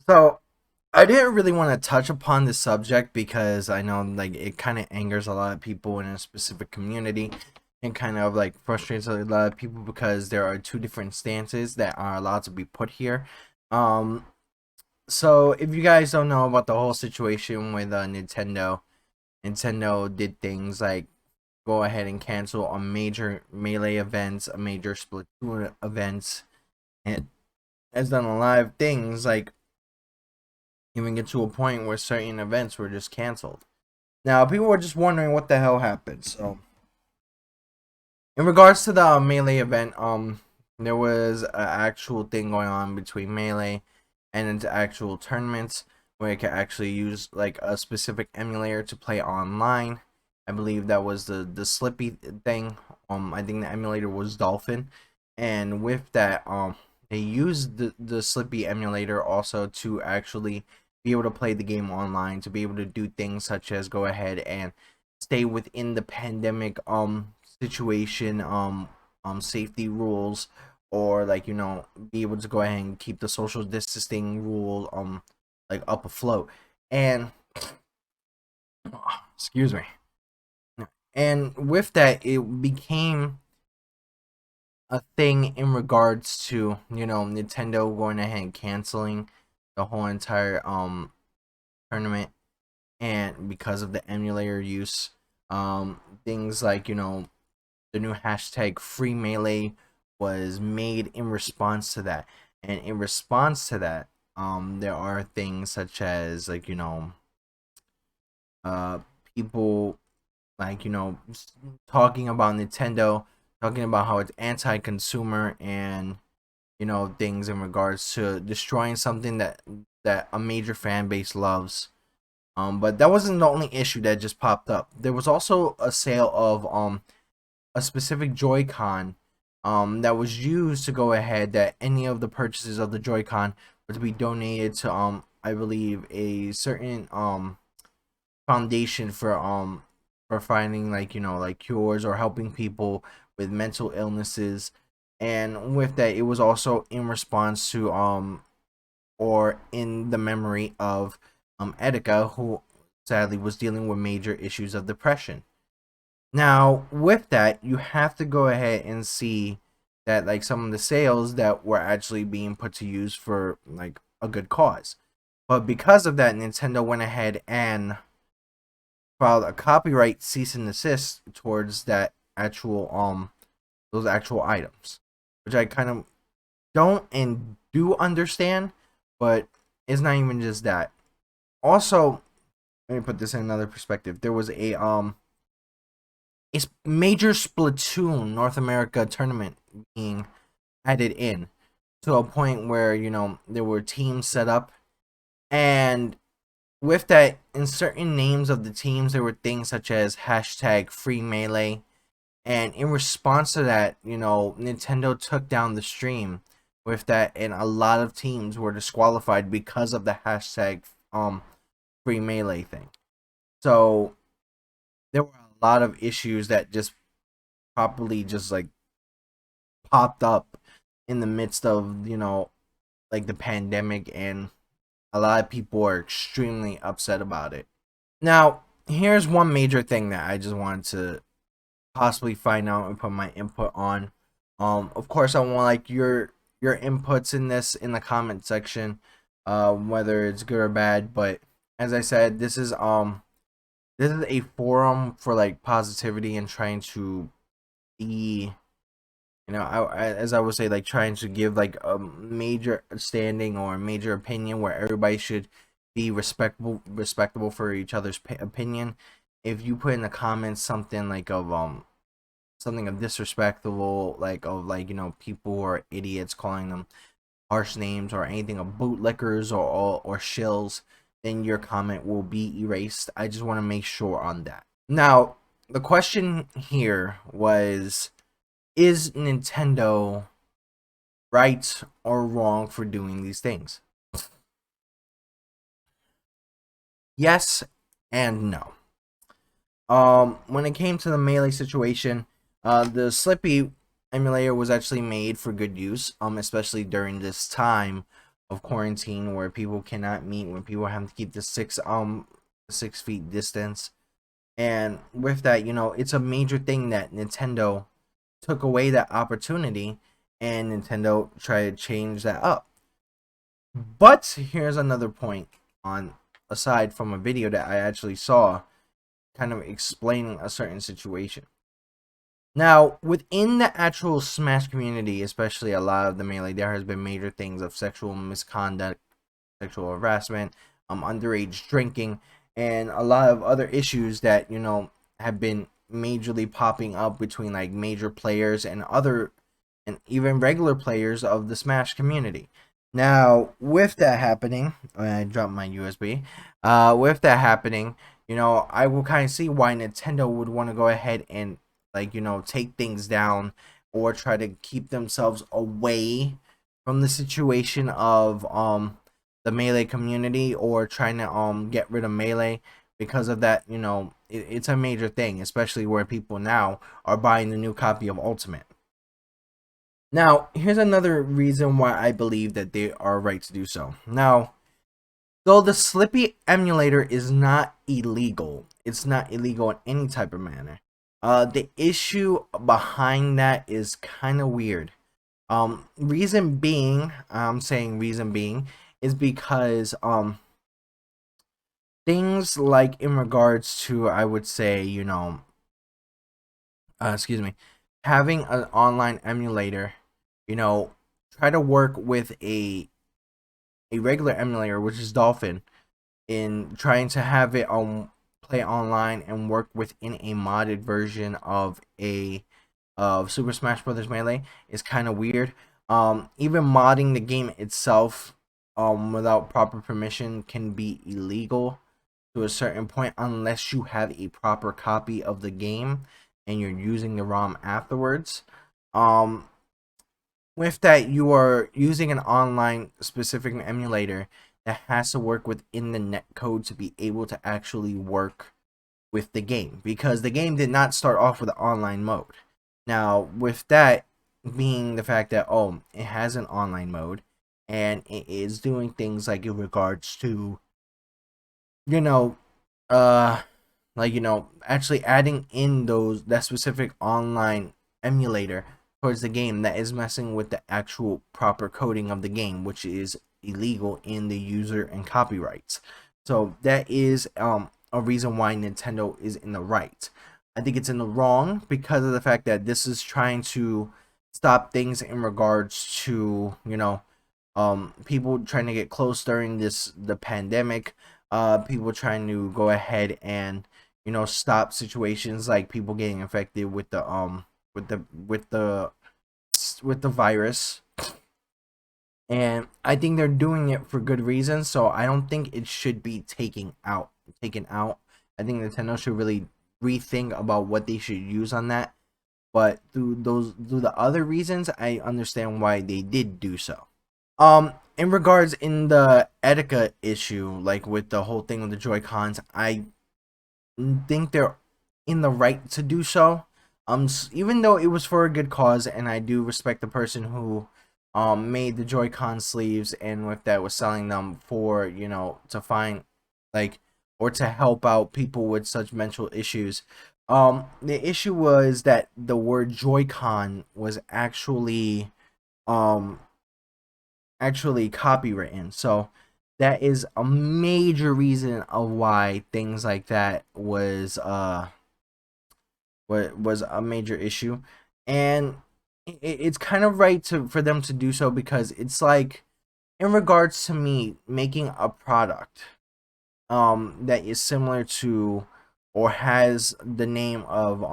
So I didn't really want to touch upon this subject because I know like it kind of angers a lot of people in a specific community and kind of like frustrates a lot of people because there are two different stances that are allowed to be put here. Um, so if you guys don't know about the whole situation with Nintendo did things like go ahead and cancel a major Melee events, a major Splatoon events, and has done a lot of things like even get to a point where certain events were just canceled. Now, people were just wondering what the hell happened. So, in regards to the Melee event, there was an actual thing going on between Melee and into actual tournaments where you could actually use like a specific emulator to play online. I believe that was the Slippy thing. I think the emulator was Dolphin, and with that, they used the Slippy emulator also to actually be able to play the game online, to be able to do things such as go ahead and stay within the pandemic situation, safety rules, or like be able to go ahead and keep the social distancing rule like up afloat. And excuse me. And with that, it became a thing in regards to Nintendo going ahead and canceling the whole entire tournament, and because of the emulator use, things like the new hashtag free melee was made in response to that. And in response to that, there are things such as like uh people like talking about Nintendo, talking about how it's anti-consumer, and things in regards to destroying something that a major fan base loves. But that wasn't the only issue that just popped up. There was also a sale of a specific Joy-Con that was used to go ahead, that any of the purchases of the Joy-Con were to be donated to I believe a certain foundation for finding like like cures or helping people with mental illnesses. And with that, it was also in response to or in the memory of Etika, who sadly was dealing with major issues of depression. Now, with that, you have to go ahead and see that like some of the sales that were actually being put to use for like a good cause. But because of that, Nintendo went ahead and filed a copyright cease and desist towards that actual those actual items, which I kind of don't and do understand, but it's not even just that. Also, let me put this in another perspective. There was a major Splatoon North America tournament being added in, to a point where there were teams set up, and with that, in certain names of the teams there were things such as hashtag free melee. And in response to that, Nintendo took down the stream with that, and a lot of teams were disqualified because of the hashtag free melee thing. So there were a lot of issues that just probably just like popped up in the midst of like the pandemic, and a lot of people are extremely upset about it. Now, here's one major thing that I just wanted to possibly find out and put my input on. Of course, I want like your inputs in this in the comment section, whether it's good or bad. But as I said, this is a forum for like positivity and trying to be, as I would say, like trying to give like a major standing or a major opinion where everybody should be respectable for each other's opinion. If you put in the comments something like of something of disrespectful, like of like people who are idiots, calling them harsh names or anything of bootlickers or shills, then your comment will be erased. I just want to make sure on that. Now, the question here was, is Nintendo right or wrong for doing these things? Yes and no. When it came to the melee situation, the Slippy emulator was actually made for good use, especially during this time of quarantine where people cannot meet, where people have to keep the 6 feet distance. And with that, it's a major thing that Nintendo took away that opportunity, and Nintendo tried to change that up. But here's another point, on aside from a video that I actually saw kind of explaining a certain situation. Now, within the actual Smash community, especially a lot of the Melee, there has been major things of sexual misconduct, sexual harassment, underage drinking, and a lot of other issues that have been majorly popping up between like major players and even regular players of the Smash community. Now, with that happening, I dropped my USB. With that happening, I will kind of see why Nintendo would want to go ahead and take things down, or try to keep themselves away from the situation of the Melee community, or trying to get rid of Melee. Because of that, it's a major thing, especially where people now are buying the new copy of Ultimate. Now, here's another reason why I believe that they are right to do so. Now, though the Slippy emulator is not illegal, it's not illegal in any type of manner. The issue behind that is kind of weird. Reason being, I'm saying reason being, is because things like in regards to, I would say, excuse me, having an online emulator, try to work with a regular emulator, which is Dolphin, in trying to have it play online and work within a modded version of Super Smash Bros. Melee is kind of weird. Even modding the game itself without proper permission can be illegal to a certain point, unless you have a proper copy of the game and you're using the ROM afterwards. With that, you are using an online specific emulator that has to work within the netcode to be able to actually work with the game, because the game did not start off with an online mode. Now, with that being the fact that it has an online mode, and it is doing things like in regards to actually adding in that specific online emulator towards the game, that is messing with the actual proper coding of the game, which is illegal in the user and copyrights. So that is a reason why Nintendo is in the right. I think it's in the wrong because of the fact that this is trying to stop things in regards to people trying to get close during the pandemic, people trying to go ahead and stop situations like people getting infected with the virus. And I think they're doing it for good reasons, so I don't think it should be taken out. I think Nintendo should really rethink about what they should use on that. But through the other reasons, I understand why they did do so. In regards in the etiquette issue, like with the whole thing with the Joy-Cons, I think they're in the right to do so. Even though it was for a good cause, and I do respect the person who made the Joy-Con sleeves, and with that was selling them for to find or to help out people with such mental issues. The issue was that the word Joy-Con was actually copywritten, so that is a major reason of why things like that was a major issue. And it's kind of right for them to do so, because it's like, in regards to me making a product that is similar to or has the name of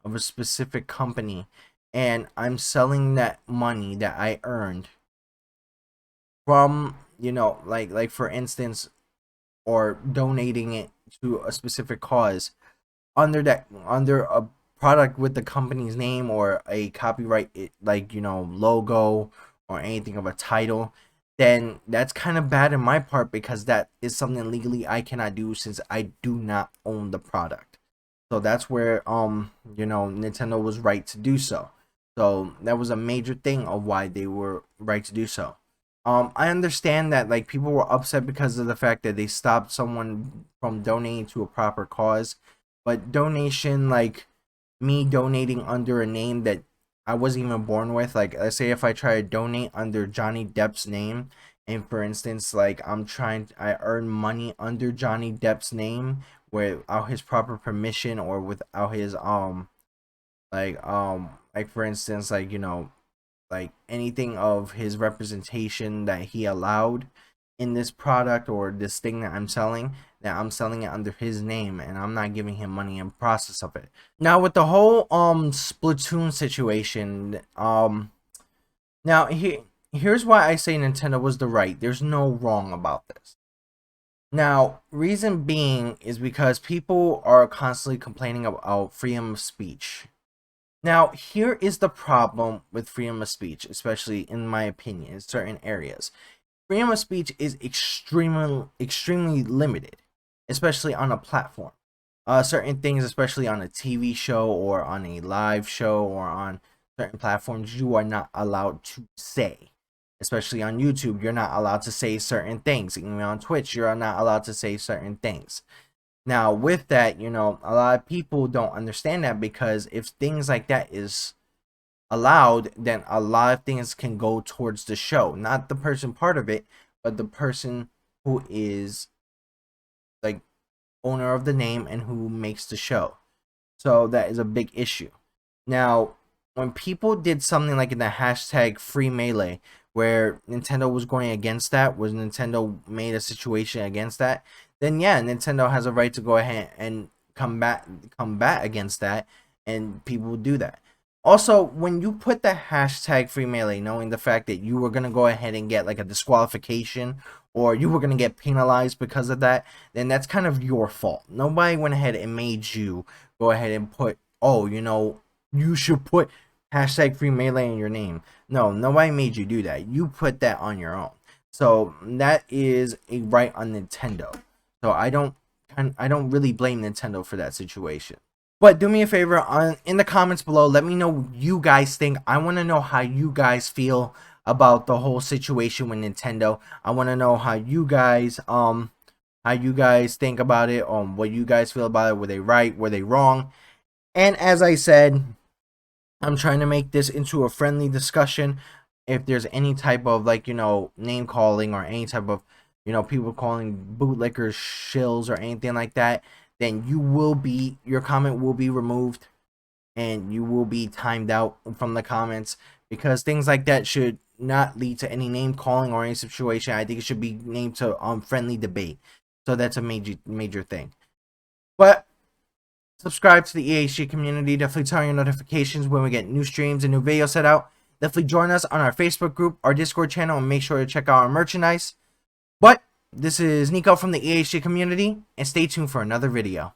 a specific company, and I'm selling that money that I earned from like for instance, or donating it to a specific cause under a product with the company's name or a copyright logo or anything of a title, then that's kind of bad in my part, because that is something legally I cannot do, since I do not own the product. So that's where Nintendo was right to do so. So that was a major thing of why they were right to do so. I understand that like people were upset because of the fact that they stopped someone from donating to a proper cause, but donation, like me donating under a name that I wasn't even born with, like let's say if I try to donate under Johnny Depp's name, and for instance like I earn money under Johnny Depp's name without his proper permission or without his like for instance like like anything of his representation that he allowed in this product or this thing that I'm selling it under his name, and I'm not giving him money in process of it. Now with the whole Splatoon situation, now here's why I say Nintendo was the right. There's no wrong about this. Now, reason being is because people are constantly complaining about freedom of speech. Now, here is the problem with freedom of speech, especially in my opinion, in certain areas. Freedom of speech is extremely limited, especially on a platform. Certain things, especially on a TV show or on a live show or on certain platforms, you are not allowed to say. Especially on YouTube, you're not allowed to say certain things. Even on Twitch, you're not allowed to say certain things. Now, with that, a lot of people don't understand that, because if things like that is allowed, then a lot of things can go towards the show. Not the person part of it, but the person who is like owner of the name and who makes the show. So that is a big issue. Now, when people did something like in the hashtag free melee, where Nintendo was going against that, was Nintendo made a situation against that, then yeah, Nintendo has a right to go ahead and combat against that, and people do that. Also, when you put the hashtag free melee, knowing the fact that you were gonna go ahead and get like a disqualification, or you were gonna get penalized because of that, then that's kind of your fault. Nobody went ahead and made you go ahead and put, oh, you should put hashtag free melee in your name. No, nobody made you do that. You put that on your own. So that is a right on Nintendo. So I don't really blame Nintendo for that situation. But do me a favor, in the comments below, let me know what you guys think. I want to know how you guys feel about the whole situation with Nintendo. I want to know how you guys think about it, what you guys feel about it. Were they right? Were they wrong? And as I said, I'm trying to make this into a friendly discussion. If there's any type of name calling, or any type of people calling bootlickers shills or anything like that, then your comment will be removed, and you will be timed out from the comments, because things like that should not lead to any name calling or any situation. I think it should be named to friendly debate. So that's a major thing. But subscribe to the EHG community. Definitely turn on your notifications when we get new streams and new videos set out. Definitely join us on our Facebook group, our Discord channel, and make sure to check out our merchandise. But this is Nico from the EHG community, and stay tuned for another video.